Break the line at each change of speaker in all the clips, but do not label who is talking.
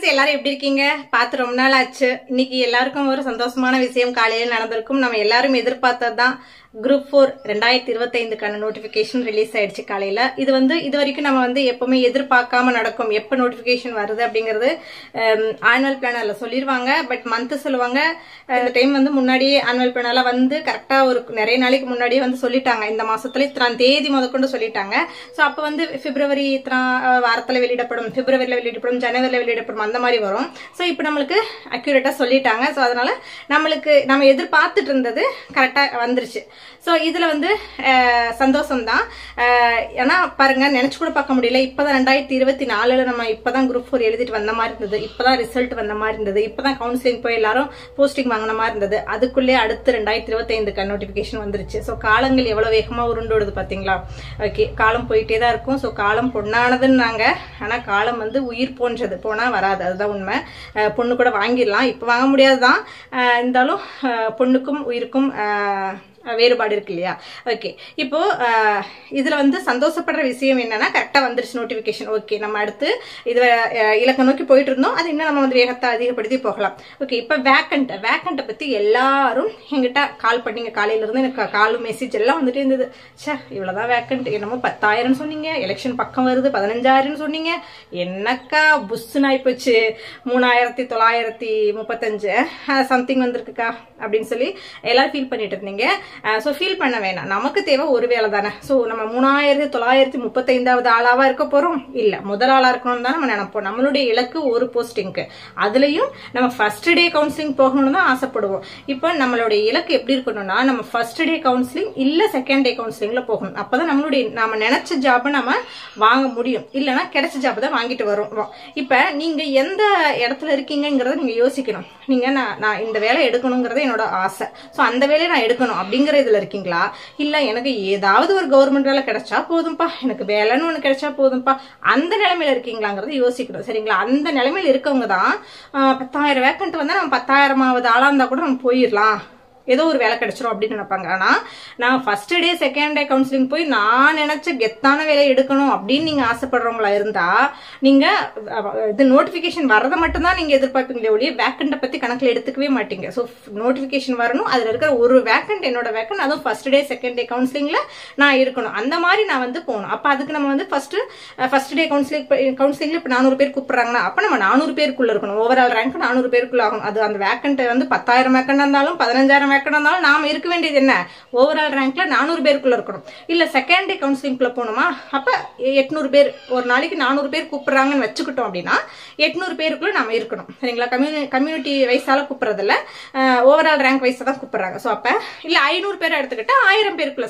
Friends, எல்லாரும் எப்படி இருக்கீங்க? பார்த்து ரொம்ப நாள் ஆச்சு. இன்னைக்கு எல்லாருக்கும் ஒரு சந்தோஷமான விஷயம் காலையில் நடந்திருக்கும். நம்ம எல்லாரும் எதிர்பார்த்ததுதான். குரூப் 4 2025க்கான நோட்டிபிகேஷன் ரிலீஸ் ஆயிடுச்சு காலையில. இது வரைக்கும் நம்ம எப்பவுமே எதிர்பார்க்காம நடக்கும். எப்ப நோட்டிபிகேஷன் வருது அப்படிங்கறது ஆனுவல் பிளானர்ல சொல்லிருவாங்க. பட் மந்த் சொல்லுவாங்க. இந்த டைம் முன்னாடியே ஆனுவல் பிளானர்ல கரெக்டா ஒரு நிறைய நாளைக்கு முன்னாடியே சொல்லிட்டாங்க. இந்த மாசத்துல இத்தனை தேதி முதற்கொண்டு சொல்லிட்டாங்க. சோ அப்ப பிப்ரவரி இத்தனை வாரத்துல வெளியிடப்படும், பிப்ரவரியில வெளியிடப்படும், ஜனவரியில வெளியிடப்படும், அந்த மாதிரி வரும். சோ இப்ப நம்மளுக்கு அக்யூரேட்டா சொல்லிட்டாங்க. சோ அதனால நம்ம எதிர்பார்த்துட்டு இருந்தது கரெக்டா வந்துருச்சு. சோ இதுல சந்தோஷம் தான். ஏன்னா பாருங்க, நினைச்சு கூட பார்க்க முடியல. இப்பதான் 2024 நம்ம இப்பதான் குரூப் 4 எழுதிட்டு வந்த மாதிரி இருந்தது. இப்பதான் ரிசல்ட் வந்த மாதிரி இருந்தது. இப்பதான் கவுன்சிலிங் போய் எல்லாரும் போஸ்டிங் வாங்கின மாதிரி இருந்தது. அதுக்குள்ளே அடுத்து 2025க்கு நோட்டிபிகேஷன் வந்துருச்சு. சோ காலங்கள் எவ்வளவு வேகமா உருண்டோடுது பாத்தீங்களா? ஓகே, காலம் போயிட்டே தான் இருக்கும். சோ காலம் பொண்ணானதுன்னாங்க. ஆனா காலம் உயிர் போன்றது, போனா வராது. அதுதான் உண்மை. பொண்ணு கூட வாங்கிடலாம், இப்ப வாங்க முடியாதுதான். இருந்தாலும் பொண்ணுக்கும் உயிருக்கும் வேறுபாடு இருக்கு இல்லையா? ஓகே, இப்போ இதுல சந்தோஷப்படுற விஷயம் என்னன்னா, கரெக்டா வந்துருச்சு நோட்டிபிகேஷன். ஓகே, நம்ம அடுத்து இது இலக்க நோக்கி போயிட்டு இருந்தோம். அது இன்னும் நம்ம வேகத்தை அதிகப்படுத்தி போகலாம். ஓகே, இப்ப வேக்கண்ட பத்தி எல்லாரும் எங்கிட்ட கால் பண்ணீங்க. காலையில இருந்து எனக்கு கால் மெசேஜ் எல்லாம் வந்துட்டே இருந்தது. சே, இவ்வளவுதான் வேக்கண்ட், என்னமோ 10,000 சொன்னீங்க, எலெக்ஷன் பக்கம் வருது 15,000 சொன்னீங்க, என்னக்கா புஷ்ஷுன்னு ஆயிப்போச்சு, 3,935 சம்திங் வந்திருக்குக்கா அப்படின்னு சொல்லி எல்லாரும் ஃபீல் பண்ணிட்டு இருந்தீங்க. சோ ஃபீல் பண்ண வேணாம். நமக்கு தேவை ஒரு வேலை தானே. சோ நம்ம 3,935வது ஆளாவா இருக்க போறோம் இல்ல, முதல் ஆளா இருக்கணும்னு தான் நம்ம நினைப்போம். நம்மளுடைய இலக்கு ஒரு போஸ்டிங்க்கு, அதுலயும் நம்ம ஃபர்ஸ்ட் டே கவுன்சிலிங் போகணும்னு தான் ஆசைப்படுவோம். இப்ப நம்மளுடைய இலக்கு எப்படி இருக்கணும்னா, நம்ம ஃபர்ஸ்ட் டே கவுன்சிலிங் இல்ல செகண்ட் டே கவுன்சிலிங்ல போகணும். அப்பதான் நாம நினைச்ச ஜாப் நம்ம வாங்க முடியும். இல்லைன்னா கிடைச்ச ஜாப் தான் வாங்கிட்டு வரும். இப்ப நீங்க எந்த இடத்துல இருக்கீங்கிறத நீங்க யோசிக்கணும். நீங்க நான் இந்த வேலை எடுக்கணுங்கிறது என்னோட ஆசை. சோ அந்த வேலையை நான் எடுக்கணும் அப்படிங்கிற இதுல இருக்கீங்களா? இல்ல எனக்கு ஏதாவது ஒரு கவர்மெண்ட் வேலை கிடைச்சா போதும்பா, எனக்கு வேலைன்னு ஒண்ணு கிடைச்சா போதும்பா, அந்த நிலைமையில இருக்கீங்களாங்கிறத யோசிக்கணும். சரிங்களா? அந்த நிலைமையில இருக்கவங்க தான் 10,000 வேக்கண்ட் நம்ம 10,000வது ஆளா இருந்தா கூட நம்ம போயிடலாம், ஏதோ ஒரு வேலை கிடைச்சிரும் அப்படின்னு நினைப்பாங்க. ஆனா நான் first day second day counselling போய் நான் நினைச்ச கெத்தான வேலையை எடுக்கணும் அப்படின்னு நீங்க ஆசைப்படுறவங்களா இருந்தா, நீங்க இது நோட்டிபிகேஷன் வரதை மட்டும் தான் நீங்க எதிர்பார்ப்பீங்களே ஒழிய வேக்கண்ட பத்தி கணக்குல எடுத்துக்கவே மாட்டீங்க. சோ நோட்டிபிகேஷன் வரணும், அதுல இருக்கிற ஒரு வேக்கண்ட் என்னோட வேக்கண்ட், அதுவும் ஃபர்ஸ்ட் டே செகண்ட் டே கவுன்சிலிங்ல நான் இருக்கணும். அந்த மாதிரி நான் போகணும். அப்ப அதுக்கு நம்ம ஃபர்ஸ்ட் டே கவுன்சிலிங்ல இப்ப 400 பேர் கூப்பிடுறாங்கன்னா, அப்ப நம்ம 400 பேருக்குள்ள இருக்கணும். ஓவரால் ரேங்க் 400 பேருக்குள்ள ஆகணும். அது அந்த வேக்கண்ட் 10,000 வேக்கண்ட் இருந்தாலும் 15,000 வேக்கண்டாலும் நாம இருக்க வேண்டியது என்ன, ஓவரால் ரேங்க்ல 400 பேருக்குள்ள இருக்கணும். இல்ல செகண்ட் டே கவுன்சிலிங்குள்ள போகணுமா, அப்ப 800 பேர், ஒரு நாளைக்கு 400 பேர் கூப்பிடுறாங்கன்னு வச்சுக்கிட்டோம் அப்படின்னா 800 பேருக்குள்ள நாம இருக்கணும். சரிங்களா? கம்யூனிட்டி வைஸால கூப்பிடுறதுல ஓவரால் ரேங்க் வைஸா தான் கூப்பிடுறாங்க. சோ அப்ப இல்ல 500 பேரை எடுத்துக்கிட்டா 1000 பேருக்குள்ள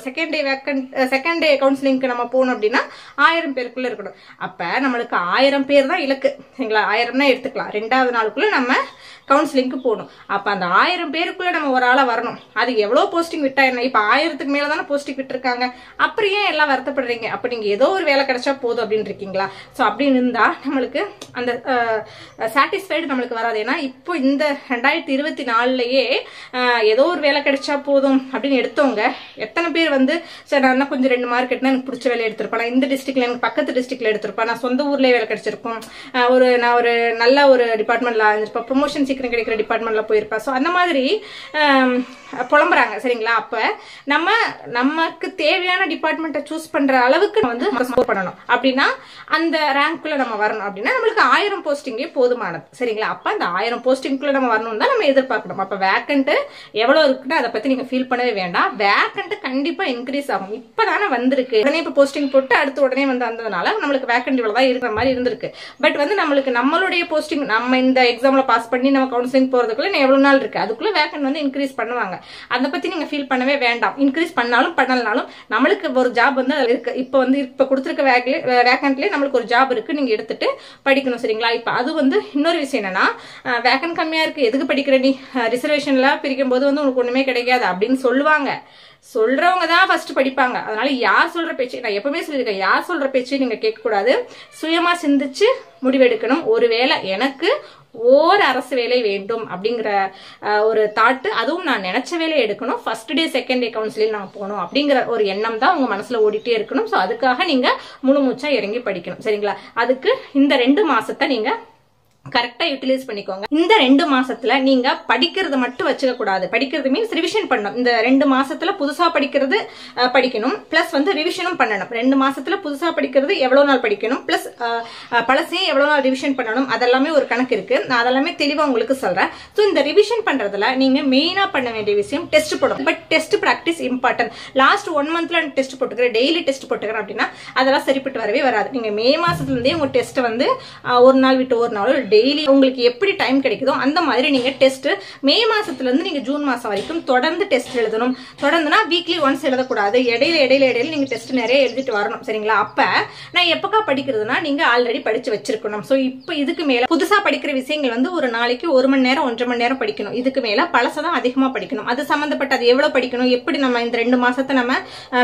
செகண்ட் டே கவுன்சிலிங்க்கு நம்ம போகணும் அப்படின்னா 1000 பேருக்குள்ள இருக்கணும். அப்ப நம்மளுக்கு 1000 பேர் தான் இலக்கு. சரிங்களா? 1000 எடுத்துக்கலாம். 2வது நாளுக்குள்ள நம்ம கவுன்சிலிங்க்கு போகணும். அப்ப அந்த 1000 பேருக்குள்ள நம்ம ஒரு ஆளா வரணும். அது எவ்வளவு போஸ்டிங் விட்டா என்ன, இப்ப 1000க்கு மேலதானே போஸ்டிங் விட்டுருக்காங்க. அப்படி ஏன் எல்லாம் வருத்தப்படுறீங்க? அப்ப நீங்க ஏதோ ஒரு வேலை கிடைச்சா போதும் அப்படின்னு இருக்கீங்களா? சோ அப்படின்னு இருந்தா நம்மளுக்கு அந்த சாட்டிஸ்ஃபைடு நம்மளுக்கு வராது. ஏன்னா இப்போ இந்த 2024லயே ஏதோ ஒரு வேலை கிடைச்சா போதும் அப்படின்னு எடுத்தவங்க எத்தனை பேர் சரி நான் கொஞ்சம் 2 மார்க் எடுத்தா எனக்கு பிடிச்ச வேலை எடுத்திருப்பேன், நான் இந்த டிஸ்ட்ரிக்ட்ல எனக்கு பக்கத்து டிஸ்ட்ரிக்ட்ல எடுத்திருப்பேன், நான் சொந்த ஊர்லயே வேலை கிடைச்சிருக்கும், நான் ஒரு நல்ல ஒரு டிபார்ட்மெண்ட்ல இருந்திருப்பேன், ப்ரொமோஷன் சீக்கிரம் கிடைக்கிற டிபார்ட்மெண்ட்ல போயிருப்பேன். சோ அந்த மாதிரி புலம்புறாங்க. சரிங்களா? அப்ப நமக்கு தேவையான டிபார்ட்மெண்ட்டை சூஸ் பண்ற அளவுக்கு ஸ்கோர் பண்ணணும். அப்படின்னா அந்த ரேங்க்குள்ள நம்ம வரணும் அப்படின்னா நம்மளுக்கு 1000 போஸ்டிங்கே போதுமானது. சரிங்களா? அப்ப அந்த 1000 போஸ்டிங்குள்ள நம்ம வரணும் தான் நம்ம எதிர்பார்க்கணும். அப்ப வேக்கண்ட் எவ்வளவு இருக்குன்னு அதை பத்தி நீங்க ஃபீல் பண்ணவே வேண்டாம். வேக்கண்ட் கண்டிப்பா இன்க்ரீஸ் ஆகும். இப்பதானே வந்திருக்கு. உடனே இப்ப போஸ்டிங் போட்டு அடுத்து உடனே வந்ததுனால நம்மளுக்கு வேக்கண்ட் இவ்வளவுதான் இருக்கிற மாதிரி இருந்திருக்கு. பட் நம்மளுக்கு நம்மளுடைய போஸ்டிங், நம்ம இந்த எக்ஸாம்ல பாஸ் பண்ணி நம்ம கவுன்சிலிங் போறதுக்குள்ள எவ்வளவு நாள் இருக்கு, அதுக்குள்ள வேக்கண்ட் இன்க்ரீஸ் பண்ணுவாங்க. அதை பத்தி நீங்க ஃபீல் பண்ணவே வேண்டாம். இன்க்ரீஸ் பண்ணாலும் பண்ணலனாலும் நம்மளுக்கு ஒரு ஜாப் இருக்கு. இப்ப கொடுத்திருக்க வேக்கண்ட்லயே நம்மளுக்கு ஒரு ஜாப் இருக்கு, நீங்க எடுத்துட்டு படிக்கணும். சரிங்களா? இப்ப அது இன்னொரு விஷயம் என்னன்னா, வேக்கண்ட் கம்மியா இருக்கு, எதுக்கு படிக்கிற நீ, ரிசர்வேஷன்ல பிரிக்கும் போது உனக்கு ஒண்ணுமே கிடைக்காது அப்படின்னு சொல்லுவாங்க. சொல்றவங்க தான் ஃபர்ஸ்ட் படிப்பாங்க. அதனால யார் சொல்ற பேச்சு, நான் எப்பவுமே சொல்லியிருக்கேன், யார் சொல்ற பேச்சு நீங்க கேட்க கூடாது. சுயமா சிந்திச்சு முடிவெடுக்கணும். ஒருவேளை எனக்கு ஓர் அரசு வேலை வேண்டும் அப்படிங்கிற ஒரு தாட்டு, அதுவும் நான் நினைச்ச வேலையை எடுக்கணும், first day second day counselling நான் போகணும் அப்படிங்கிற ஒரு எண்ணம் தான் உங்க மனசுல ஓடிட்டே இருக்கணும். சோ அதுக்காக நீங்க முழு மூச்சா இறங்கி படிக்கணும். சரிங்களா? அதுக்கு இந்த 2 மாசத்தை நீங்க கரெக்டா யூட்டிலைஸ் பண்ணிக்கோங்க. இந்த 2 மாசத்துல நீங்க படிக்கிறது மட்டும் வச்சுக்க கூடாது. படிக்கிறது மீன்ஸ் ரிவிஷன் பண்ணணும். இந்த 2 மாசத்துல புதுசா படிக்கிறது படிக்கணும், பிளஸ் வந்து ரிவிஷனும் பண்ணணும். 2 மாசத்துல புதுசா படிக்கிறது எவ்வளவு நாள் படிக்கணும், பிளஸ் பழசையும் எவ்வளவு நாள் ரிவிஷன் பண்ணணும், அதெல்லாமே ஒரு கணக்கு இருக்கு. நான் அதெல்லாமே தெளிவா உங்களுக்கு சொல்றேன். சோ இந்த ரிவிஷன் பண்றதுல நீங்க மெயினா பண்ண வேண்டிய விஷயம் டெஸ்ட் போடணும். But test practice important. Last 1 மந்த்ல டெஸ்ட் போட்டுக்கிறேன், டெய்லி டெஸ்ட் போட்டுக்கிறேன் அப்படின்னா அதெல்லாம் சரிப்பட்டு வரவே வராது. நீங்க மே மாசத்துல இருந்தே உங்க டெஸ்ட் வந்து ஒரு நாள் விட்டு ஒரு நாள் டெய்லி உங்களுக்கு எப்படி டைம் கிடைக்குதோ அந்த மாதிரி நீங்க டெஸ்ட் மே மாசத்துல இருந்து நீங்க ஜூன் மாசம் வரைக்கும் தொடர்ந்து டெஸ்ட் எழுதணும். தொடர்ந்துனா வீக்லி ஒன்ஸ் எழுதக்கூடாது. இடையில நீங்க டெஸ்ட் நிறைய எழுதிட்டு வரணும். சரிங்களா? அப்ப நான் எப்பக்கா படிக்கிறதுனா நீங்க ஆல்ரெடி படிச்சு வச்சிருக்கணும். சோ இப்ப இதுக்கு மேல புதுசா படிக்கிற விஷயங்கள் வந்து ஒரு நாளைக்கு 1 மணி நேரம் 1.5 மணி நேரம் படிக்கணும். இதுக்கு மேல பழசதான் அதிகமா படிக்கணும். அது சம்பந்தப்பட்ட அது எவ்வளவு படிக்கணும், எப்படி நம்ம இந்த 2 மாசத்தை நம்ம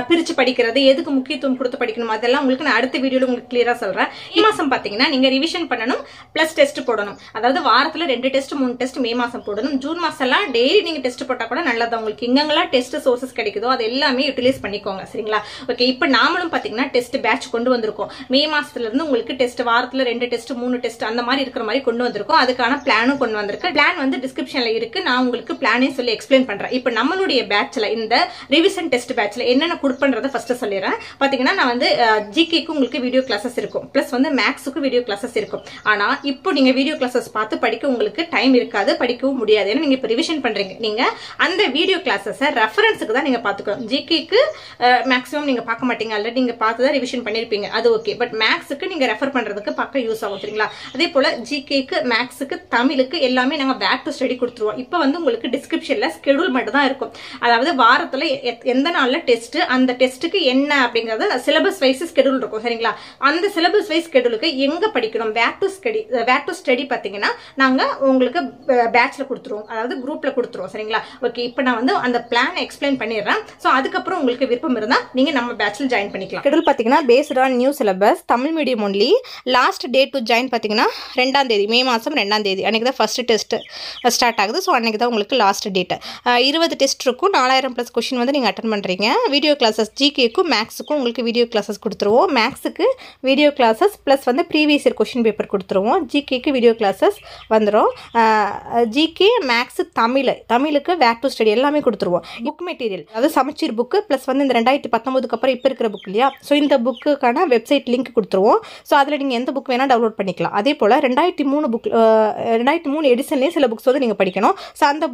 பிரிச்சு படிக்கிறது, எதுக்கு முக்கியத்துவம் கொடுத்து படிக்கணும், அதெல்லாம் உங்களுக்கு நான் அடுத்த வீடியோல உங்களுக்கு கிளியரா சொல்றேன். இந்த மாசம் பாத்தீங்கன்னா நீங்க ரிவிஷன் பண்ணணும், பிளஸ் டெஸ்ட் போடணும். அதாவது வாரத்துல 2 டெஸ்ட் 3 டெஸ்ட் மே மாசம் போடணும். ஜூன் மாசம் எல்லாம் டெய்லி நீங்க டெஸ்ட் போட்டா கூட நல்லது. உங்களுக்கு எங்கெல்லாம் டெஸ்ட் சோர்சஸ் கிடைக்குதோ அது எல்லாமே யூட்டிலைஸ் பண்ணிக்கோங்க. சரிங்களா? ஓகே, இப்ப நாமளும் பாத்தீங்கன்னா டெஸ்ட் பேட்ச் கொண்டு வந்திருக்கோம். மே மாசத்துல இருந்து உங்களுக்கு டெஸ்ட் வாரத்துல 2 டெஸ்ட் 3 டெஸ்ட் அந்த மாதிரி இருக்கிற மாதிரி கொண்டு வந்திருக்கோம். அதுக்கான பிளானும் கொண்டு வந்திருக்கு. பிளான் வந்து டிஸ்கிரிப்ஷன்ல இருக்கு. நான் உங்களுக்கு பிளானே சொல்லி எக்ஸ்பிளைன் பண்றேன். இப்ப நம்மளுடைய பேட்ச்ல இந்த ரிவிஷன் டெஸ்ட் பேட்ச்ல என்னென்ன கொடுப்பன்றத ஃபர்ஸ்ட் சொல்லிடுறேன். பாத்தீங்கன்னா நான் வந்து ஜிகேக்கு உங்களுக்கு வீடியோ கிளாஸஸ் இருக்கும், பிளஸ் வந்து மேக்ஸுக்கு வீடியோ கிளாஸஸ் இருக்கும். ஆனா இப்போ நீங்க வீடியோ கிளாஸஸ் பார்த்து படிக்க உங்களுக்கு டைம் இருக்காது, படிக்கவும் முடியாது. ஏன்னா நீங்க இப்ப ரிவிஷன் பண்றீங்க. நீங்க அந்த வீடியோ கிளாஸஸ் ரெஃபரன்ஸுக்கு தான் நீங்க பாத்துக்கணும். ஜிகேக்கு மேக்ஸிமம் நீங்க பார்க்க மாட்டீங்க, ஆல்ரெடி நீங்க பார்த்துதான் ரிவிஷன் பண்ணிருப்பீங்க, அது ஓகே. பட் மேக்ஸுக்கு நீங்க ரெஃபர் பண்றதுக்கு பார்க்க யூஸ் ஆகும். சரிங்களா? அதே போல ஜிகேக்கு மேக்ஸுக்கு தமிழுக்கு எல்லாமே நாங்க பேக் டு ஸ்டடி கொடுத்துருவோம். இப்ப வந்து உங்களுக்கு டிஸ்கிரிப்ஷன்ல ஸ்கெடியூல் மட்டும் தான் இருக்கும். அதாவது வாரத்துல எந்த நாள்ல டெஸ்ட், அந்த டெஸ்ட்டுக்கு என்ன அப்படிங்கறது சிலபஸ் வைஸ் ஸ்கெடியூல் இருக்கும். சரிங்களா? அந்த சிலபஸ் வைஸ் ஸ்கெடியூலுக்கு எங்க படிக்கணும், பேக் டு ஸ்டடி பாத்தீங்கன்னா நாங்க உங்களுக்கு பேட்ச்ல கொடுத்துருவோம், அதாவது குரூப்ல கொடுத்துருவோம். சரிங்களா? ஓகே, இப்போ நான் வந்து அந்த பிளான் எக்ஸ்பிளைன் பண்ணிடுறேன். சோ அதுக்கப்புறம் உங்களுக்கு விருப்பம் இருந்தா நீங்க நம்ம பேட்ச்ல ஜாயின் பண்ணிக்கலாம். ஷெட்யூல் பாத்தீங்கன்னா based on new syllabus, Tamil medium only. Last date to join பாத்தீங்கன்னா 2ஆம் தேதி, மே மாசம் 2ஆம் தேதி அன்னைக்கு தான் ஃபர்ஸ்ட் டெஸ்ட் ஸ்டார்ட் ஆகுது. ஸோ அன்னைக்கு தான் உங்களுக்கு லாஸ்ட் டேட். 20 டெஸ்ட் இருக்கும், 4000+ கொஸ்டின் வந்து நீங்க அட்டன் பண்றீங்க. வீடியோ கிளாஸஸ் ஜிகேக்கும் மேக்ஸுக்கும் உங்களுக்கு வீடியோ கிளாஸஸ் கொடுத்துருவோம். மேக்ஸுக்கு வீடியோ கிளாஸஸ் பிளஸ் வந்து ப்ரீவியஸ் இயர் கொஸ்டின் பேப்பர் கொடுத்துருவோம். ஜிகேக்கு வீடியோ கிளாஸஸ் வந்துடும். ஜிகே மேக்ஸ் தமிழுக்கு பேக் டு ஸ்டடி எல்லாமே கொடுத்துருவோம். புக் மெட்டீரியல் அதாவது சமச்சீர் புக்கு பிளஸ் வந்து இந்த 2019க்கு அப்புறம் இப்போ இருக்கிற புக் இல்லையா, ஸோ இந்த புக்குக்கான வெப்சைட் லிங்க் கொடுத்துருவோம். ஸோ அதில் நீங்கள் எந்த புக் வேணால் டவுன்லோட் பண்ணிக்கலாம். அதே போல் 2003 எடிஷன்லேயே சில புக்ஸ் வந்து நீங்கள் படிக்கணும். ஸோ அந்த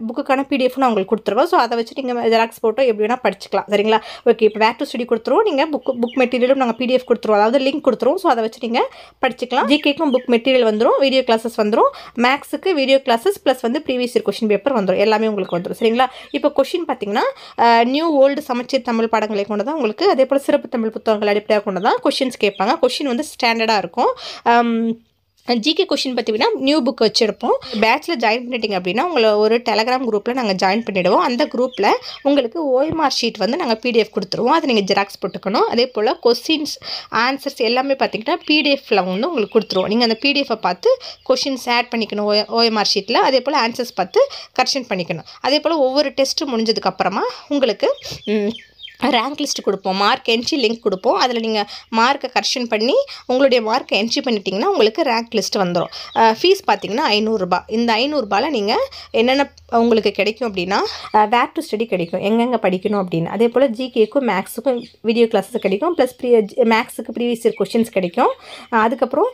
புக்குக்கான PDF நான் உங்களுக்கு கொடுத்துருவோம். ஸோ அதை வச்சு நீங்கள் ஜெராக்ஸ் போட்டோ எப்படி வேணால் படிச்சுக்கலாம். சரிங்களா? ஓகே, இப்போ பேக் டு ஸ்டடி கொடுத்துருவோம். நீங்கள் புக் மெட்டீரியலும் நாங்கள் PDF கொடுத்துருவோம், அதாவது லிங்க் கொடுத்துருவோம். ஸோ அதை வச்சு நீங்கள் படிச்சுக்கலாம். ஜிகேக்கும் புக் மெட்டீரியல் வந்துடும், வீடியோ கிளாஸஸ் வந்துடும். மேக்ஸுக்கு வீடியோ கிளாஸஸ் ப்ளஸ் வந்து ப்ரீவியஸ் இயர் கொஸ்டின் பேப்பர் வந்துடும், எல்லாமே உங்களுக்கு வந்துடும். சரிங்களா? இப்போ கொஸ்டின் பார்த்தீங்கன்னா நியூ ஓல்டு சமச்சீர் தமிழ் பாடங்களை கொண்டு தான் உங்களுக்கு, அதே போல் சிறப்பு தமிழ் புத்தகங்கள் அடிப்படையாக கொண்டு தான் கொஸ்டின்ஸ் கேட்பாங்க. கொஸ்டின் வந்து ஸ்டாண்டர்டாக இருக்கும். ஜிகே கொஸ்டின் பார்த்தீங்கன்னா நியூ புக் வச்சுருப்போம். பேட்சில் ஜாயின் பண்ணிட்டீங்க அப்படின்னா உங்களை ஒரு டெலகிராம் குரூப்பில் நாங்கள் ஜாயின் பண்ணிவிடுவோம். அந்த குரூப்பில் உங்களுக்கு OMR ஷீட் வந்து நாங்கள் PDF கொடுத்துருவோம். அதை நீங்கள் ஜெராக்ஸ் போட்டுக்கணும். அதே போல் கொஸ்டின்ஸ் ஆன்சர்ஸ் எல்லாமே பார்த்தீங்கன்னா PDFல வந்து உங்களுக்கு கொடுத்துருவோம். நீங்கள் அந்த PDF பார்த்து கொஸ்டின்ஸ் ஆட் பண்ணிக்கணும் OMR ஷீட்டில். அதே போல் ஆன்சர்ஸ் பார்த்து கரெக்ஷன் பண்ணிக்கணும். அதே போல் ஒவ்வொரு டெஸ்ட்டு முடிஞ்சதுக்கப்புறமா உங்களுக்கு ரேங்க் லிஸ்ட் கொடுப்போம், மார்க் என்ட்ரி லிங்க் கொடுப்போம். அதில் நீங்கள் மார்க்கை கரெக்ஷன் பண்ணி உங்களுடைய மார்க்கை என்ட்ரி பண்ணிட்டீங்கன்னா உங்களுக்கு ரேங்க் லிஸ்ட் வந்துடும். ஃபீஸ் பார்த்தீங்கன்னா 500 ரூபாய். இந்த 500 ரூபாயில் நீங்கள் என்னென்ன உங்களுக்கு கிடைக்கும் அப்படின்னா பேக் டு ஸ்டடி கிடைக்கும், எங்கெங்கே படிக்கணும் அப்படின்னு. அதே போல் ஜிகேக்கும் மேக்ஸுக்கும் வீடியோ கிளாஸஸ் கிடைக்கும், ப்ளஸ் மேக்ஸுக்கு ப்ரீவியஸ் இயர் கொஸ்டின்ஸ் கிடைக்கும். அதுக்கப்புறம்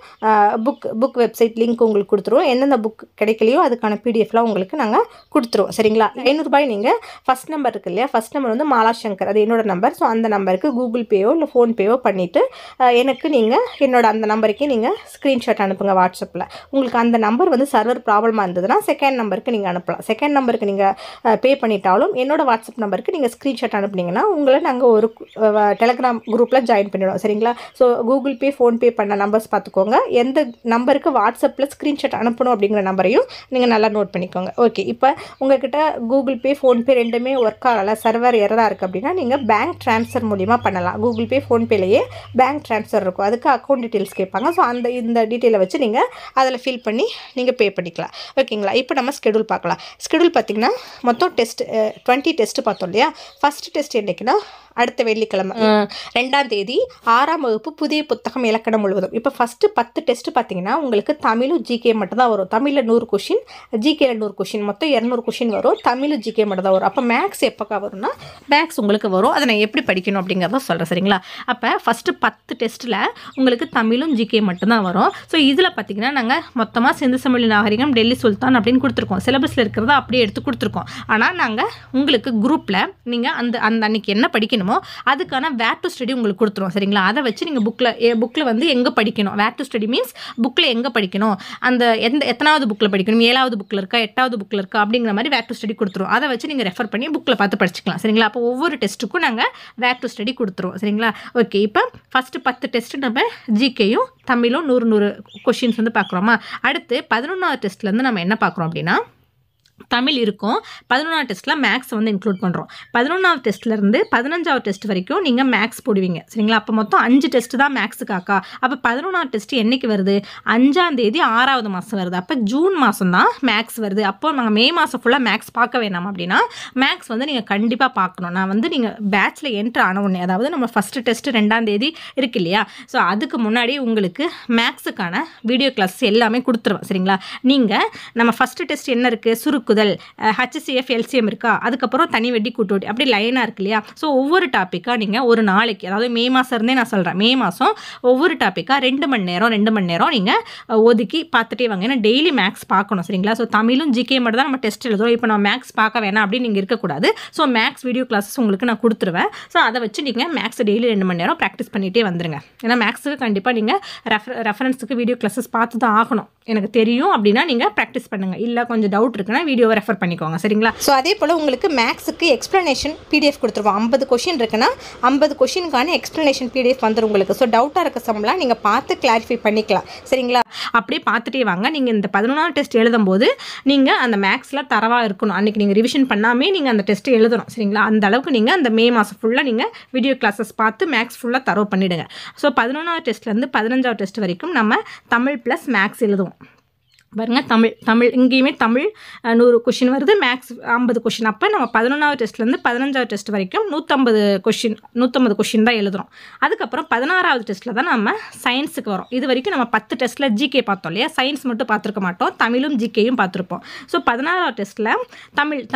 புக் வெப்சைட் லிங்க் உங்களுக்கு கொடுத்துருவோம். எந்தெந்த புக் கிடைக்கலையோ அதுக்கான PDFலாம் உங்களுக்கு நாங்கள் கொடுத்துருவோம். சரிங்களா? 500 ரூபாய் நீங்கள் ஃபஸ்ட் நம்பர் இருக்கு இல்லையா, ஃபஸ்ட் நம்பர் வந்து மாலாசங்கர், அது நம்பர். ஸோ அந்த நம்பருக்கு கூகுள் பேயோ இல்லை ஃபோன்பேயோ பண்ணிவிட்டு எனக்கு நீங்கள் என்னோட அந்த நம்பருக்கே நீங்கள் ஸ்க்ரீன்ஷாட் அனுப்புங்க வாட்ஸ்அப்பில். உங்களுக்கு அந்த நம்பர் வந்து சர்வர் ப்ராப்ளமாக இருந்ததுன்னா செகண்ட் நம்பருக்கு நீங்கள் அனுப்பலாம். செகண்ட் நம்பருக்கு நீங்கள் பே பண்ணிட்டாலும் என்னோட வாட்ஸ்அப் நம்பருக்கு நீங்கள் ஸ்க்ரீன்ஷாட் அனுப்புனீங்கன்னா உங்களை நாங்கள் ஒரு டெலகிராம் குரூப்பில் ஜாயின் பண்ணிவிடுவோம். சரிங்களா? ஸோ கூகுள் பே ஃபோன்பே பண்ண நம்பர்ஸ் பார்த்துக்கோங்க. எந்த நம்பருக்கு வாட்ஸ்அப்பில் ஸ்க்ரீன்ஷாட் அனுப்பணும் அப்படிங்கிற நம்பரையும் நீங்கள் நல்லா நோட் பண்ணிக்கோங்க. ஓகே, இப்போ உங்கள்கிட்ட கூகுள் பே ஃபோன்பே ரெண்டுமே ஒர்க் ஆகலை, சர்வர் எரராக இருக்குது அப்படின்னா நீங்கள் பேங்க் ட்ரான்ஸ்ஃபர் மூலிமா பண்ணலாம். கூகுள் பே ஃபோன்பேலேயே பேங்க் ட்ரான்ஸ்ஃபர் இருக்கும், அதுக்கு அக்கௌண்ட் டீட்டெயில்ஸ் கேட்பாங்க. ஸோ இந்த டீட்டெயிலை வச்சு நீங்கள் அதில் ஃபில் பண்ணி நீங்கள் பே பண்ணிக்கலாம். ஓகேங்களா? இப்போ நம்ம ஸ்கெடியூல் பார்க்கலாம். ஸ்கெடியூல் பார்த்திங்கன்னா மொத்தம் டெஸ்ட் 20 டெஸ்ட் பார்த்தோம் இல்லையா. ஃபஸ்ட் டெஸ்ட் என்றைக்குன்னா அடுத்த வெள்ளிக்கிழமை 2ஆம் தேதி 6ஆம் வகுப்பு புதிய புத்தகம் இலக்கணம் முழுவதும். இப்போ ஃபஸ்ட்டு 10 டெஸ்ட் பார்த்தீங்கன்னா உங்களுக்கு தமிழும் ஜிகே மட்டும் தான் வரும். தமிழில் 100 கொஷின், ஜிகேல 100 கொஷின், மொத்தம் 200 கொஷின் வரும். தமிழ் ஜிகே மட்டும் தான் வரும். அப்போ மேக்ஸ் எப்போக்கா வரும்னா மேக்ஸ் உங்களுக்கு வரும். அதை நான் எப்படி படிக்கணும் அப்படிங்கிறத சொல்கிறேன். சரிங்களா? அப்போ ஃபஸ்ட்டு 10 டெஸ்ட்டில் உங்களுக்கு தமிழும் ஜிகே மட்டும்தான் வரும். ஸோ இதில் பார்த்தீங்கன்னா நாங்கள் மொத்தமாக சிந்து சமவெளி நாகரிகம், டெல்லி சுல்தான் அப்படின்னு கொடுத்துருக்கோம். சிலபஸில் இருக்கிறத அப்படியே எடுத்து கொடுத்துருக்கோம். ஆனால் நாங்கள் உங்களுக்கு குரூப்பில் நீங்கள் அந்த அன்னைக்கு என்ன படிக்கணுமோ அதுக்கான வேர் டு ஸ்டடி உங்களுக்கு கொடுத்துருவோம். சரிங்களா? அதை வச்சு நீங்கள் புக்கில் வந்து எங்கே படிக்கணும், வேர் டு ஸ்டடி மீன்ஸ் புக்கில் எங்கே படிக்கணும், அந்த எத்தனாவது புக்கில் படிக்கணும், 7வது புக்கில் இருக்கா, 8வது புக்கில் இருக்கா அப்படிங்கிற மாதிரி வேர் டு ஸ்டடி கொடுத்துருவோம். அதை வச்சு நீங்கள் ரெஃபர் பண்ணி புக்கில் பார்த்து படிச்சுக்கலாம். சரிங்களா? அப்போ ஒவ்வொரு டெஸ்ட்டுக்கும் நாங்கள் வேர் டு ஸ்டடி கொடுத்துருவோம். சரிங்களா? ஓகே. இப்போ ஃபஸ்ட்டு 10 டெஸ்ட்டு நம்ம ஜிகேயும் தமிழும் 100 கொஷின்ஸ் வந்து பார்க்குறோமா? அடுத்து 11வது டெஸ்ட்லேருந்து நம்ம என்ன பார்க்குறோம் அப்படின்னா தமிழ் இருக்கும். 11வது டெஸ்ட்டில் மேக்ஸ் வந்து இன்க்ளூட் பண்ணுறோம். 11வது டெஸ்ட்லேருந்து 15வது டெஸ்ட் வரைக்கும் நீங்கள் மேக்ஸ் போடுவீங்க. சரிங்களா? அப்போ மொத்தம் 5 டெஸ்ட்டு தான் மேக்ஸுக்காக்கா. அப்போ 11வது டெஸ்ட் என்றைக்கு வருது? 5ஆம் தேதி 6வது மாதம் வருது. அப்போ ஜூன் மாதம் தான் மேக்ஸ் வருது. அப்போ நாங்கள் மே மாதம் ஃபுல்லாக மேக்ஸ் பார்க்க வேணாம் அப்படின்னா மேக்ஸ் வந்து நீங்கள் கண்டிப்பாக பார்க்கணும். நான் வந்து நீங்கள் பேட்சில் என்ட்ரு ஆன உடனே, அதாவது நம்ம ஃபஸ்ட்டு டெஸ்ட்டு 2ஆம் தேதி இருக்கு இல்லையா, ஸோ அதுக்கு முன்னாடி உங்களுக்கு மேக்ஸுக்கான வீடியோ கிளாஸ் எல்லாமே கொடுத்துருவேன். சரிங்களா? நீங்கள் நம்ம ஃபஸ்ட்டு டெஸ்ட் என்ன இருக்குது, சுருக்குதல், HCF LCM இருக்கா, அதுக்கப்புறம் தனி வெட்டி கூட்டுவட்டி, அப்படி லைனாக இருக்கு இல்லையா. ஸோ ஒவ்வொரு டாப்பிக்காக நீங்கள் ஒரு நாளைக்கு, அதாவது மே மாதம் இருந்தே நான் சொல்கிறேன், மே மாதம் ஒவ்வொரு டாப்பிக்காக 2 மணி நேரம் நீங்கள் ஒதுக்கி பார்த்துட்டே வாங்க. ஏன்னா டெய்லி மேக்ஸ் பார்க்கணும். சரிங்களா? ஸோ தமிழும் ஜிகே மட்டும் தான் நம்ம டெஸ்ட் எழுதுறோம். இப்போ நான் மேக்ஸ் பார்க்க வேணாம் அப்படின்னு நீங்கள் இருக்கக்கூடாது. ஸோ மேக்ஸ் வீடியோ கிளாஸஸ் உங்களுக்கு நான் கொடுத்துருவேன். ஸோ அதை வச்சு நீங்கள் மேக்ஸ் டெய்லி 2 மணி நேரம் ப்ராக்டிஸ் பண்ணிகிட்டே வந்துருங்க. ஏன்னா மேக்ஸுக்கு கண்டிப்பாக நீங்கள் ரெஃபரன்ஸுக்கு வீடியோ கிளாஸஸ் பார்த்து தான் ஆகணும். எனக்கு தெரியும் அப்படின்னா நீங்கள் ப்ராக்டிஸ் பண்ணுங்கள். இல்லை கொஞ்சம் டவுட் இருக்குன்னா வீடியோவை ரெஃபர் பண்ணிக்கோங்க. சரிங்களா? ஸோ அதே போல் உங்களுக்கு மேக்ஸுக்கு எக்ஸ்ப்ளனேஷன் பிடிஎஃப் கொடுத்துருவோம். 50 கொஷின் இருக்குன்னா 50 கொஷினுக்கான எக்ஸ்ப்ளனேஷன் பிடிஎஃப் வந்துடும் உங்களுக்கு. ஸோ டவுட்டாக இருக்க சம்பளம் நீங்கள் பார்த்து கிளாரிஃபை பண்ணிக்கலாம். சரிங்களா? அப்படியே பார்த்துட்டே வாங்க. நீங்கள் இந்த 11வது டெஸ்ட் எழுதும்போது நீங்கள் அந்த மேக்ஸில் தரவாக இருக்கணும். அன்றைக்கி நீங்கள் ரிவிஷன் பண்ணாமே நீங்கள் அந்த டெஸ்ட் எழுதணும். சரிங்களா? அந்த அளவுக்கு நீங்கள் அந்த மே மாதம் ஃபுல்லாக நீங்கள் வீடியோ கிளாஸஸ் பார்த்து மேக்ஸ் ஃபுல்லாக தரவு பண்ணிவிடுங்க. ஸோ 11வது டெஸ்ட்லேருந்து 15வது டெஸ்ட் வரைக்கும் நம்ம தமிழ் ப்ளஸ் மேக்ஸ் எழுதுவோம். பாருங்க, தமிழ் இங்கேயுமே தமிழ் 100 கொஷின் வருது, மேக்ஸ் 50 கொஷின். அப்போ நம்ம 11வது டெஸ்ட்லேருந்து 15வது டெஸ்ட் வரைக்கும் 150 கொஷின் தான் எழுதுகிறோம். அதுக்கப்புறம் 16வது டெஸ்ட்டில் தான் நம்ம சயின்ஸுக்கு வரோம். இது வரைக்கும் நம்ம 10 டெஸ்ட்டில் ஜிகே பார்த்தோம் இல்லையா, சயின்ஸ் மட்டும் பார்த்துருக்க மாட்டோம், தமிழும் ஜிகேயும் பார்த்துருப்போம். ஸோ 16வது டெஸ்ட்டில்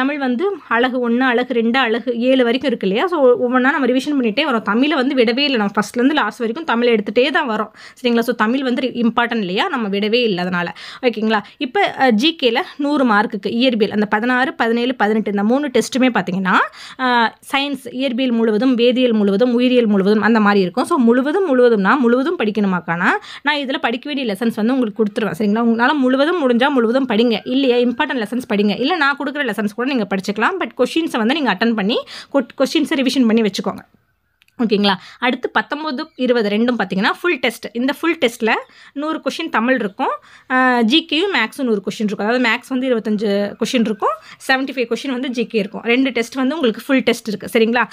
தமிழ் வந்து அழகு 1, அழகு 2, அழகு 7 வரைக்கும் இருக்கு இல்லையா. ஸோ ஒவ்வொன்றா நம்ம ரிவிஷன் பண்ணிகிட்டே வரோம். தமிழை வந்து விடவே இல்லை. நம்ம ஃபஸ்ட்லேருந்து லாஸ்ட் வரைக்கும் தமிழை எடுத்துகிட்டே தான் வரோம். சரிங்களா? ஸோ தமிழ் வந்து இம்பார்ட்டன்ட் இல்லையா, நம்ம விடவே இல்லை. அதனால் ஓகேங்களா? இப்போ ஜிகேல 100 மார்க்குக்கு இயற்பியல் அந்த 16, 17, 18 இந்த 3 டெஸ்ட்டுமே பார்த்தீங்கன்னா சயின்ஸ் இயற்பியல் முழுவதும், வேதியியல் முழுவதும், உயிரியல் முழுவதும் அந்த மாதிரி இருக்கும். ஸோ முழுவதும்னா முழுவதும் படிக்கணுமாக்கானா நான் இதில் படிக்க வேண்டிய லெசன்ஸ் வந்து உங்களுக்கு கொடுத்துருவேன். சரிங்களா? உங்களால் முழுவதும் முடிஞ்சால் முழுவதும் படிங்க, இல்லையா இம்பார்ட்டன்ட் லெசன்ஸ் படிங்க, இல்லை நான் கொடுக்குற லெசன்ஸ் கூட நீங்கள் படிச்சுக்கலாம். பட் கொஷின்ஸை வந்து நீங்கள் அட்டன் பண்ணி கொஷின்ஸை ரிவிஷன் பண்ணி வச்சுக்கோங்க. ஓகேங்களா? அடுத்து 19, 20 ரெண்டும் பார்த்தீங்கன்னா ஃபுல் டெஸ்ட். இந்த ஃபுல் டெஸ்ட்டில் 100 கொஷின் தமிழ் இருக்கும், ஜிகேயும் மேக்ஸும் 100 கொஷின் இருக்கும். அதாவது மேக்ஸ் வந்து 25 கொஷின் இருக்கும், 75 கொஷின் வந்து ஜிகே இருக்கும். 2 டெஸ்ட் வந்து உங்களுக்கு ஃபுல் டெஸ்ட் இருக்குது. சரிங்களா?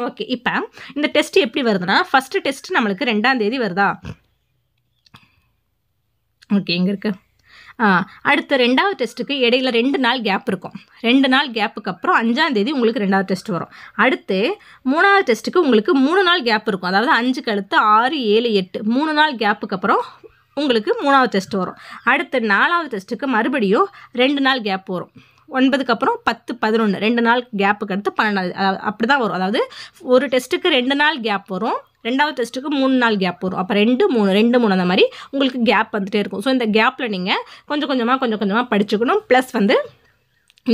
ஓகே. இப்போ இந்த டெஸ்ட் எப்படி வருதுன்னா, ஃபஸ்ட்டு டெஸ்ட் நம்மளுக்கு 2ஆம் தேதி வருதா? ஓகே, எங்கே இருக்குது? அடுத்த 2வது டெஸ்ட்டுக்கு இடையில 2 நாள் கேப் இருக்கும். 2 நாள் கேப்புக்கு அப்புறம் 5ஆம் தேதி உங்களுக்கு 2வது டெஸ்ட் வரும். அடுத்து 3வது டெஸ்ட்டுக்கு உங்களுக்கு 3 நாள் கேப் இருக்கும். அதாவது 5க்கு அடுத்து 6, 7, 8 3 நாள் கேப்புக்கு அப்புறம் உங்களுக்கு 3வது டெஸ்ட் வரும். அடுத்து 4வது டெஸ்ட்டுக்கு மறுபடியும் 2 நாள் கேப் வரும். 9க்கு அப்புறம் 10, 11 2 நாள் கேப்புக்கு அடுத்து 12 அப்படி தான் வரும். அதாவது ஒரு டெஸ்ட்டுக்கு 2 நாள் கேப் வரும், 2வது டெஸ்ட்டுக்கு 3 நாள் கேப் வரும். அப்போ 2, 3 அந்த மாதிரி உங்களுக்கு கேப் வந்துகிட்டே இருக்கும். ஸோ இந்த கேப்பில் நீங்கள் கொஞ்சம் கொஞ்சமாக படிச்சுக்கணும். ப்ளஸ் வந்து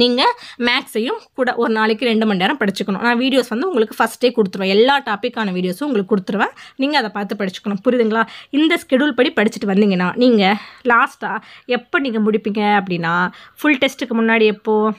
நீங்கள் மேக்ஸையும் கூட ஒரு நாளைக்கு 2 மணி நேரம் படிச்சுக்கணும். நான் வீடியோஸ் வந்து உங்களுக்கு ஃபஸ்ட்டே கொடுத்துருவேன். எல்லா டாப்பிக்கான வீடியோஸும் உங்களுக்கு கொடுத்துருவேன். நீங்கள் அதை பார்த்து படிச்சுக்கணும். புரியுதுங்களா? இந்த ஸ்கெடியூல் படி படிச்சுட்டு வந்தீங்கன்னா நீங்கள் லாஸ்ட்டாக எப்போ நீங்கள் முடிப்பீங்க அப்படின்னா, ஃபுல் டெஸ்ட்டுக்கு முன்னாடி எப்போது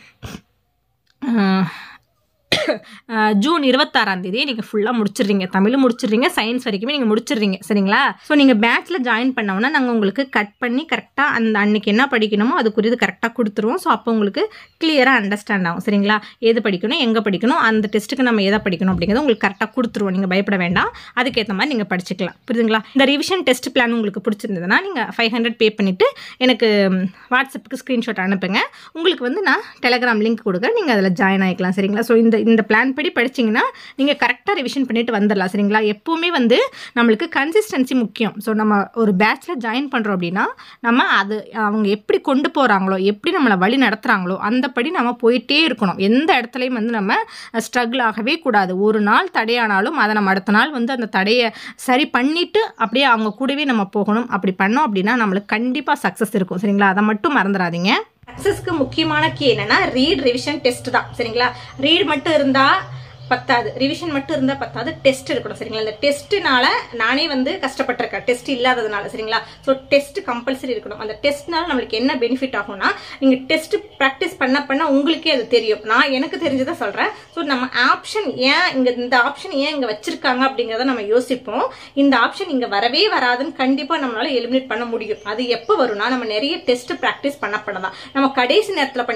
ஜூன் 26ஆம் தேதி நீங்கள் ஃபுல்லாக முடிச்சிடுறீங்க. தமிழும் முடிச்சிடுறீங்க, சயின்ஸ் வரைக்குமே நீங்கள் முடிச்சிடுறீங்க. சரிங்களா? ஸோ நீங்கள் பேட்சில் ஜாயின் பண்ணோன்னா நாங்கள் உங்களுக்கு கட் பண்ணி கரெக்டாக அந்த அன்றைக்கி என்ன படிக்கணுமோ அதுக்குரியது கரெக்டாக கொடுத்துருவோம். ஸோ அப்போ உங்களுக்கு கிளியராக அண்டர்ஸ்டாண்ட் ஆகும். சரிங்களா? எது படிக்கணும், எங்கே படிக்கணும், அந்த டெஸ்ட்டுக்கு நம்ம எதை படிக்கணும் அப்படிங்கிறது உங்களுக்கு கரெக்டாக கொடுத்துருவோம். நீங்கள் பயப்பட வேண்டாம், அதுக்கேற்ற மாதிரி நீங்கள் படிச்சுக்கலாம். புரியுதுங்களா? இந்த ரிவிஷன் டெஸ்ட் பிளான் உங்களுக்கு பிடிச்சிருந்ததுன்னா நீங்கள் 500 பே பண்ணிவிட்டு எனக்கு வாட்ஸ்அப்புக்கு ஸ்க்ரீன்ஷாட் அனுப்புங்க. உங்களுக்கு வந்து நான் டெலகிராம் லிங்க் கொடுக்குறேன், நீங்கள் அதில் ஜாயின் ஆகிக்கலாம். சரிங்களா? ஸோ இந்த இந்த பிளான் படி படிச்சிங்கன்னா நீங்கள் கரெக்டாக ரிவிஷன் பண்ணிட்டு வந்துடலாம் சரிங்களா. எப்போவுமே வந்து நம்மளுக்கு கன்சிஸ்டன்சி முக்கியம். ஸோ நம்ம ஒரு பேட்சில் ஜாயின் பண்ணுறோம் அப்படின்னா நம்ம அது அவங்க எப்படி கொண்டு போகிறாங்களோ, எப்படி நம்மளை வழி நடத்துகிறாங்களோ அந்தபடி நம்ம போயிட்டே இருக்கணும். எந்த இடத்துலையும் வந்து நம்ம ஸ்ட்ரகிள் ஆகவே கூடாது. ஒரு நாள் தடையானாலும் அதை நம்ம அடுத்த நாள் வந்து அந்த தடையை சரி பண்ணிவிட்டு அப்படியே அவங்க கூடவே நம்ம போகணும். அப்படி பண்ணோம் அப்படின்னா நம்மளுக்கு கண்டிப்பாக சக்ஸஸ் இருக்கும் சரிங்களா. அதை மட்டும் மறந்துடாதீங்க. சக்ஸஸ்க்கு முக்கியமான கீ என்னன்னா ரீட், ரிவிஷன், டெஸ்ட் தான் சரிங்களா. ரீட் மட்டும் இருந்தா பத்தாது, ரிவிஷன் மட்டும் இருந்தால் பத்தாது, டெஸ்ட் இருக்கணும் சரிங்களா. இந்த டெஸ்ட்னால நானே வந்து கஷ்டப்பட்டிருக்கேன் டெஸ்ட் இல்லாததுனால சரிங்களா. ஸோ டெஸ்ட் கம்பல்சரி இருக்கணும். அந்த டெஸ்ட்னால நம்மளுக்கு என்ன பெனிஃபிட் ஆகும்னா நீங்கள் டெஸ்ட் ப்ராக்டிஸ் பண்ண உங்களுக்கே அது தெரியும். நான் எனக்கு தெரிஞ்சதை சொல்கிறேன். ஸோ நம்ம ஆப்ஷன் ஏன் இங்கே இந்த ஆப்ஷன் ஏன் இங்கே வச்சிருக்காங்க அப்படிங்கிறத நம்ம யோசிப்போம். இந்த ஆப்ஷன் இங்கே வரவே வராதுன்னு கண்டிப்பாக நம்மளால எலிமினேட் பண்ண முடியும். அது எப்போ வரும்னா நம்ம நிறைய டெஸ்ட் ப்ராக்டிஸ் பண்ணதான். நம்ம கடைசி நேரத்தில்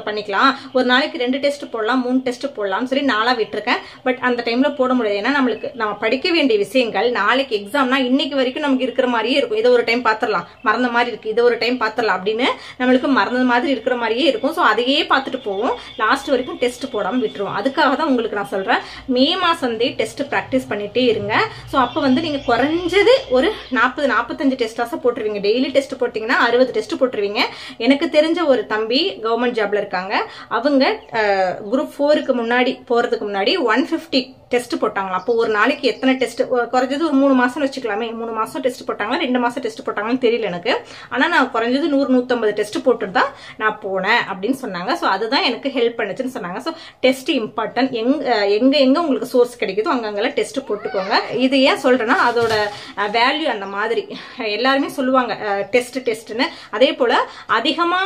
பண்ணிக்கலாம். ஒரு நாளைக்கு 2 டெஸ்ட் போடலாம், 3 டெஸ்ட் போடலாம் சொல்லி நாளா விட்டுருக்கேன். பட் அந்த டைம்ல போட முடியாது. ஏன்னா நம்மளுக்கு நம்ம படிக்க வேண்டிய விஷயங்கள் நாளைக்கு எக்ஸாம்னா இன்னைக்கு வரைக்கும் நமக்கு இருக்கிற மாதிரியே இருக்கும். இதை ஒரு டைம் பாத்திரலாம், மறந்த மாதிரி இருக்கு, இதை ஒரு டைம் பாத்திரலாம் அப்படின்னு நம்மளுக்கு மறந்த மாதிரி இருக்கிற மாதிரியே இருக்கும். ஸோ அதையே பார்த்துட்டு போவோம், லாஸ்ட் வரைக்கும் டெஸ்ட் போடாம விட்டுருவோம். அதுக்காக தான் உங்களுக்கு நான் சொல்றேன், மே மாசம் டெஸ்ட் பிராக்டிஸ் பண்ணிட்டே இருங்க. ஸோ அப்போ வந்து நீங்க குறைஞ்சது ஒரு 40-45 டெஸ்டாக போட்டுருவீங்க. டெய்லி டெஸ்ட் போட்டீங்கன்னா 60 டெஸ்ட் போட்டுருவீங்க. எனக்கு தெரிஞ்ச ஒரு தம்பி கவர்மெண்ட் ஜாப்ல இருக்காங்க. அவங்க குரூப் 4க்கு முன்னாடி போறதுக்கு முன்னாடி 150 டெஸ்ட் போட்டாங்களா. அப்போ ஒரு நாளைக்கு எத்தனை டெஸ்ட், குறைஞ்சது ஒரு 3 மாசம் வச்சுக்கலாமே, 3 மாசம் டெஸ்ட் போட்டாங்களா 2 மாசம் டெஸ்ட் போட்டாங்கன்னு தெரியல எனக்கு. ஆனா நான் குறைஞ்சது 100-150 டெஸ்ட் போட்டுட்டு தான் நான் போனேன் அப்படின்னு சொன்னாங்க. ஸோ அதுதான் எனக்கு ஹெல்ப் பண்ணுச்சுன்னு சொன்னாங்க. So test important. எங்க உங்களுக்கு சோர்ஸ் கிடைக்குதோ அங்கங்கெல்லாம் டெஸ்ட் போட்டுக்கோங்க. இது ஏன் சொல்றேன்னா அதோட வேல்யூ அந்த மாதிரி எல்லாருமே சொல்லுவாங்க டெஸ்ட்னு. அதே போல அதிகமா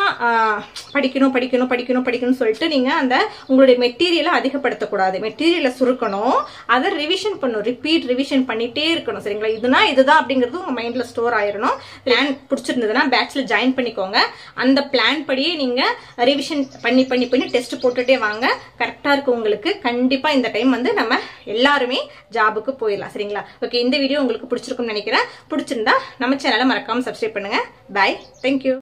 படிக்கணும்னு சொல்லிட்டு நீங்க அந்த உங்களுடைய மெட்டீரியலை அதிகப்படுத்தக்கூடாது. மெட்டீரியலை சுருக்கணும், அதை ரிவிஷன் பண்ணணும், ரிவிஷன் பண்ணிட்டே இருக்கணும் சரிங்களா. இதுதான் அப்படிங்கிறது உங்க மைண்ட்ல ஸ்டோர் ஆயிரணும். பிளான் பிடிச்சிருந்ததுன்னா பேட்ச்ல ஜாயின் பண்ணிக்கோங்க. அந்த பிளான் படியே நீங்க ரிவிஷன் பண்ணி டெஸ்ட் போட்டுட்டே வாங்க. கரெக்டா இருக்கு உங்களுக்கு. கண்டிப்பா இந்த டைம் வந்து நம்ம எல்லாருமே ஜாபுக்கு போயிடலாம் சரிங்களா. ஓகே, இந்த வீடியோ உங்களுக்கு பிடிச்சிருக்கும்னு நினைக்கிறேன். பிடிச்சிருந்தா நம்ம சேனலை மறக்காம சப்ஸ்கிரைப் பண்ணுங்க. Bye, thank you.